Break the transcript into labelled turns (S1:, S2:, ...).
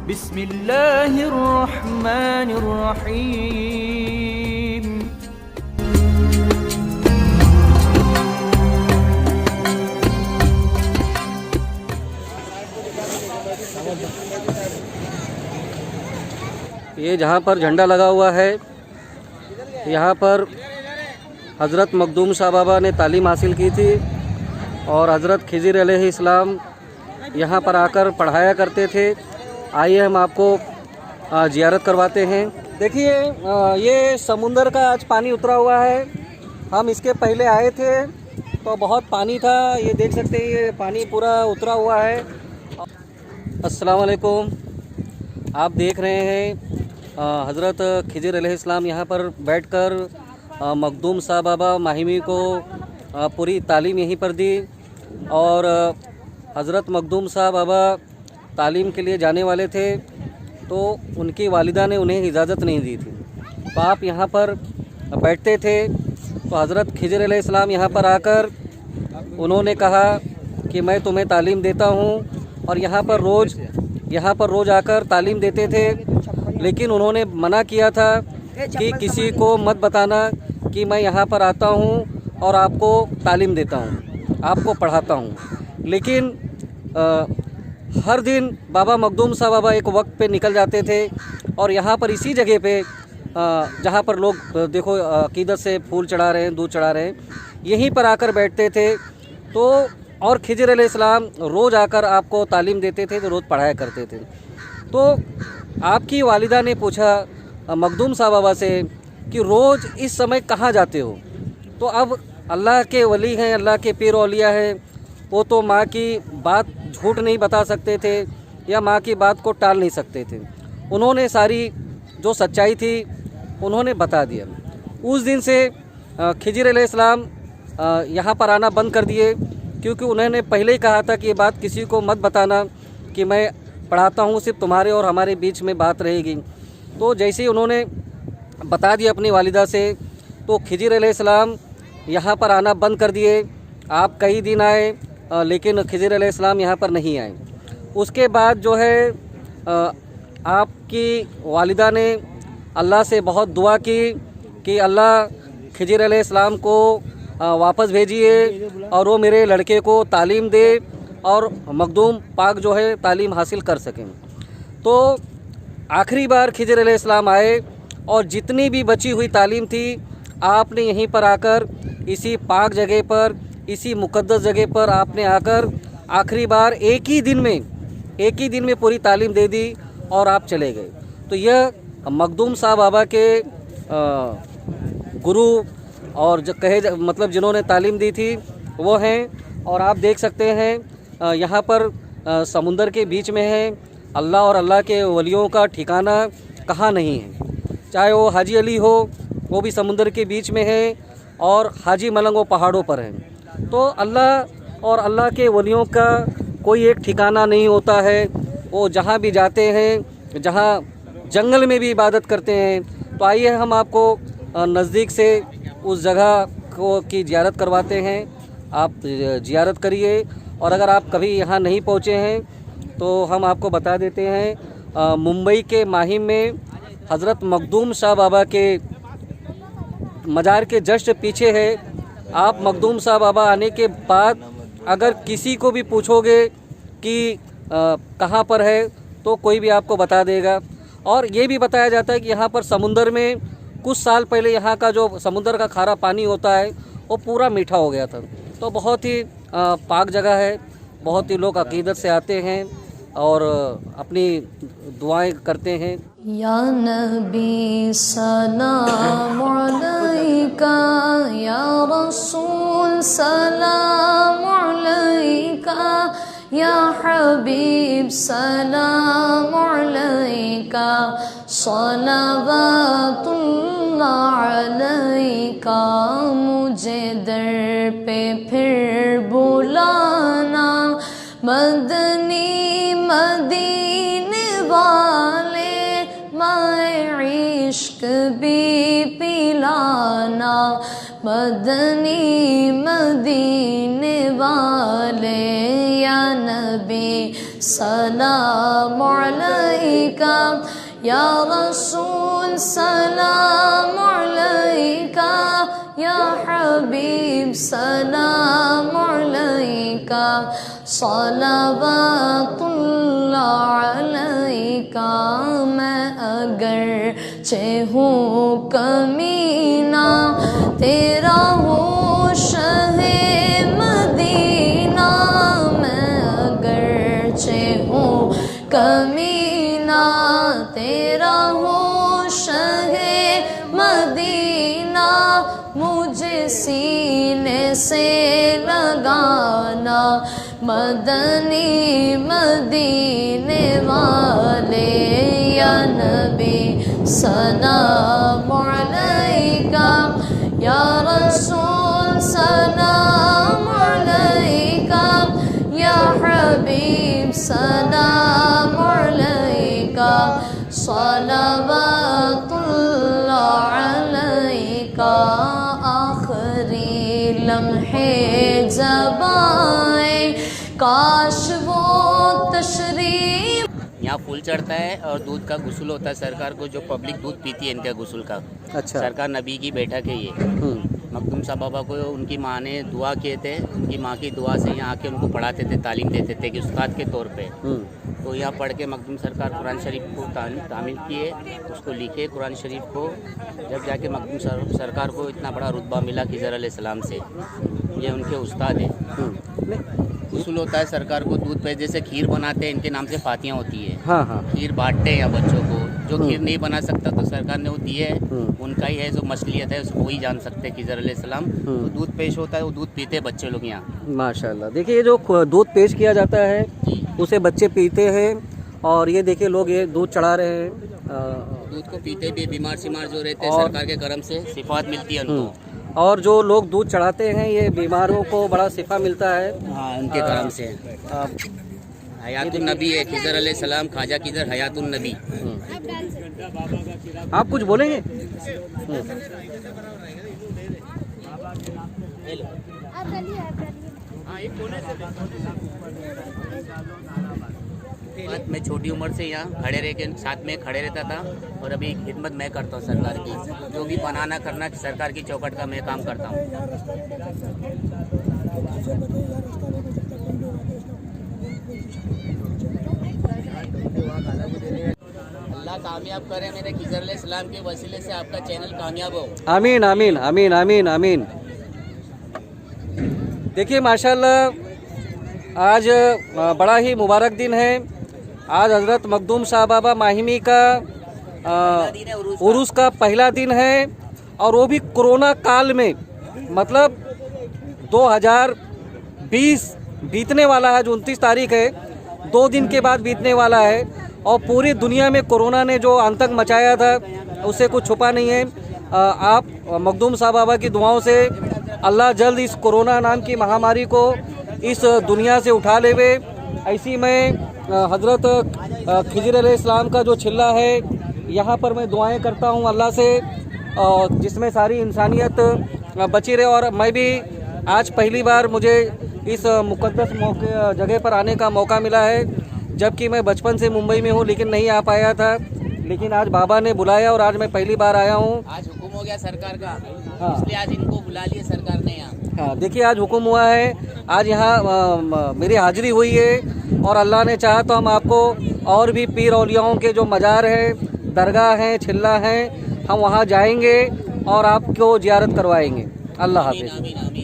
S1: बिस्मिल्लाहिर्रहमानिर्रहीम।
S2: ये जहाँ पर झंडा लगा हुआ है, यहाँ पर हज़रत मखदूम शाह बाबा ने तालीम हासिल की थी और हज़रत खिज़िर अलैहिस्सलाम यहाँ पर आकर पढ़ाया करते थे। आइए हम आपको ज़ियारत करवाते हैं। देखिए ये समुंदर का आज पानी उतरा हुआ है। हम इसके पहले आए थे तो बहुत पानी था, ये देख सकते हैं, ये पानी पूरा उतरा हुआ है। अस्सलाम वालेकुम। आप देख रहे हैं हज़रत खिज़िर अलैहिस्सलाम यहाँ पर बैठकर मखदूम शाह बाबा माहिमी को पूरी तालीम यहीं पर दी और हज़रत मखदूम शाह बाबा तालीम के लिए जाने वाले थे तो उनकी वालिदा ने उन्हें इजाज़त नहीं दी थी, तो आप यहाँ पर बैठते थे। तो हज़रत खिज़िर अलैहिस्सलाम यहाँ पर आकर उन्होंने कहा कि मैं तुम्हें तालीम देता हूँ और यहाँ पर रोज़ आकर तालीम देते थे। लेकिन उन्होंने मना किया था कि किसी को मत बताना कि मैं यहाँ पर आता हूँ और आपको तालीम देता हूँ, आपको पढ़ाता हूँ। लेकिन हर दिन बाबा मखदूम शाह बाबा एक वक्त पे निकल जाते थे और यहाँ पर इसी जगह पे जहाँ पर लोग देखो अकीदत से फूल चढ़ा रहे हैं, दूध चढ़ा रहे हैं, यहीं पर आकर बैठते थे। तो और खिज़िर अलैहिस्सलाम रोज़ आकर आपको तालीम देते थे, तो रोज़ पढ़ाया करते थे। तो आपकी वालिदा ने पूछा मखदूम शाह बाबा से कि रोज़ इस समय कहाँ जाते हो? तो अब अल्लाह के वली हैं, अल्लाह के पीर औलिया हैं, वो तो माँ की बात झूठ नहीं बता सकते थे या माँ की बात को टाल नहीं सकते थे। उन्होंने सारी जो सच्चाई थी उन्होंने बता दिया। उस दिन से खिज़िर अलैहिस्सलाम यहाँ पर आना बंद कर दिए, क्योंकि उन्होंने पहले ही कहा था कि ये बात किसी को मत बताना कि मैं पढ़ाता हूँ, सिर्फ तुम्हारे और हमारे बीच में बात रहेगी। तो जैसे ही उन्होंने बता दिया अपनी वालिदा से, तो खिज़िर अलैहिस्सलाम यहाँ पर आना बंद कर दिए। आप कई दिन आए लेकिन खिज़िर अलैहिस्सलाम यहाँ पर नहीं आए। उसके बाद जो है आपकी वालिदा ने अल्लाह से बहुत दुआ की कि अल्लाह खिज़िर अलैहिस्सलाम को वापस भेजिए और वो मेरे लड़के को तालीम दे और मखदूम पाक जो है तालीम हासिल कर सकें। तो आखिरी बार खिज़िर अलैहिस्सलाम आए और जितनी भी बची हुई तालीम थी आपने यहीं पर आकर इसी पाक जगह पर, इसी मुक़द्दस जगह पर आपने आकर आखिरी बार एक ही दिन में पूरी तालीम दे दी और आप चले गए। तो यह मखदूम शाह बाबा के गुरु और मतलब जिन्होंने तालीम दी थी वो हैं। और आप देख सकते हैं यहाँ पर समुंदर के बीच में है। अल्लाह और अल्लाह के वलियों का ठिकाना कहाँ नहीं है, चाहे वो हाजी अली हो, वो भी समुंदर के बीच में है, और हाजी मलंग वो पहाड़ों पर हैं। तो अल्लाह और अल्लाह के वलियों का कोई एक ठिकाना नहीं होता है। वो जहाँ भी जाते हैं, जहाँ जंगल में भी इबादत करते हैं। तो आइए हम आपको नज़दीक से उस जगह को की ज़ियारत करवाते हैं। आप ज़ियारत करिए, और अगर आप कभी यहाँ नहीं पहुँचे हैं तो हम आपको बता देते हैं मुंबई के माहिम में हज़रत मखदूम शाह बाबा के मज़ार के जस्ट पीछे है। आप मखदूम शाह बाबा आने के बाद अगर किसी को भी पूछोगे कि कहाँ पर है तो कोई भी आपको बता देगा। और ये भी बताया जाता है कि यहाँ पर समुंदर में कुछ साल पहले यहाँ का जो समुंदर का खारा पानी होता है वो पूरा मीठा हो गया था। तो बहुत ही पाक जगह है, बहुत ही लोग अकीदत से आते हैं और अपनी दुआएं करते हैं।
S3: या नबी सलाम अलैका, या रसूल सलाम अलैका, या हबीब सलाम अलैका, सलावतुल्लाह अलैका। मुझे दर पे फिर बुलाना, मदनी मदीने वाले, माए इश्क भी पिलाना। मदनी मदीने वाले या नबी सलाम अलैका या रसूल सलाम अलैका या हबीब सलाम अलैका सलावतुल्लाह अलैका। मैं अगर हूँ कमीना तेरा हूँ शहे मदीना, मैं अगर हूँ कमीना तेरा हूँ शहे मदीना, मुझे सीने से लगाना मदनी मदीने वाले या नबी सलाम अलैका या रसूल सलाम अलैका या हबीब सलाम अलैका सलावतुल्लाह अलैका। आखिरी लम्हे ज़बाए काश वो तशरीफ।
S4: यहाँ फूल चढ़ता है और दूध का गुस्ल होता है सरकार को, जो पब्लिक दूध पीती है इनके गुस्ल का।
S2: अच्छा।
S4: सरकार नबी की बैठक है ये। मखदूम साहब बाबा को उनकी माँ ने दुआ किए थे, उनकी माँ की दुआ से यहाँ आके उनको पढ़ाते थे, तालीम देते थे कि उस्ताद के तौर पे। तो यहाँ पढ़ के मखदूम सरकार कुरान शरीफ को तामील किए, उसको लिखे कुरान शरीफ को। जब जाके मखदूम सरकार को इतना बड़ा रुतबा मिला खिज़र अलैहिस्सलाम से, ये उनके उस्ताद हैं। उसूल होता है सरकार को दूध पे जैसे खीर बनाते हैं, इनके नाम से फातियाँ होती है।
S2: हाँ हाँ।
S4: खीर बांटते हैं यहाँ बच्चों को। जो खीर नहीं बना सकता तो सरकार ने वो दी है, उनका ही है, जो मसलियत है उसको ही जान सकते हैं खिज़र अलैहिस्सलाम। तो दूध पेश होता है, वो दूध पीते हैं बच्चे लोग यहाँ।
S2: माशाल्लाह। देखिए ये जो दूध पेश किया जाता है उसे बच्चे पीते हैं, और ये देखिए लोग ये दूध चढ़ा रहे हैं।
S4: दूध को पीते भी बीमार शिमार जो रहते हैं सरकार के करम से शिफात मिलती है उनको।
S2: और जो लोग दूध चढ़ाते हैं ये बीमारों को बड़ा शिफा मिलता है।
S4: हाँ, उनके करम से। हयातुन नबी है खिज़र अलैहिस्सलाम, ख्वाजा खिज़र हयातुन नबी।
S2: आप कुछ बोलेंगे? मैं छोटी उम्र से यहाँ खड़े रह के साथ में खड़े रहता था, और अभी खिदमत मैं करता हूँ सरकार की। जो भी बनाना करना सरकार की चौखट का मैं काम करता हूँ। अल्लाह कामयाब करे मेरे खिज़र अलैहिस्सलाम के वसीले से, आपका चैनल कामयाब हो। आमीन आमीन आमीन आमीन आमीन। देखिए माशाल्लाह आज बड़ा ही मुबारक दिन है। आज हज़रत मखदूम साहब बाबा माहिमी का उरूस का पहला दिन है, और वो भी कोरोना काल में, मतलब 2020 बीतने वाला है, जो 29 तारीख है, 2 दिन के बाद बीतने वाला है। और पूरी दुनिया में कोरोना ने जो आतंक मचाया था उससे कुछ छुपा नहीं है। आप मखदूम साहब बाबा की दुआओं से अल्लाह जल्द इस कोरोना नाम की महामारी को इस दुनिया से उठा लेवे। ऐसी में हज़रत खिज़र अलैहिस्सलाम का जो चिल्ला है यहाँ पर मैं दुआएं करता हूँ अल्लाह से, जिसमें सारी इंसानियत बची रहे। और मैं भी आज पहली बार मुझे इस मुक़द्दस जगह पर आने का मौका मिला है, जबकि मैं बचपन से मुंबई में हूँ लेकिन नहीं आ पाया था। लेकिन आज बाबा ने बुलाया और आज मैं पहली बार आया हूँ।
S4: आज हुक्म हो गया सरकार का,
S2: हाँ।
S4: इसलिए आज इनको बुला लिया सरकार ने यहाँ।
S2: हाँ, देखिए आज हुक्म हुआ है, आज यहाँ मेरी हाजिरी हुई है, और अल्लाह ने चाहा तो हम आपको और भी पीर औलियाओं के जो मज़ार हैं, दरगाह हैं, छिल्ला हैं, हम वहाँ जाएंगे और आपको ज़ियारत करवाएंगे। अल्लाह हाफ़िज़।
S4: आमीन आमीन।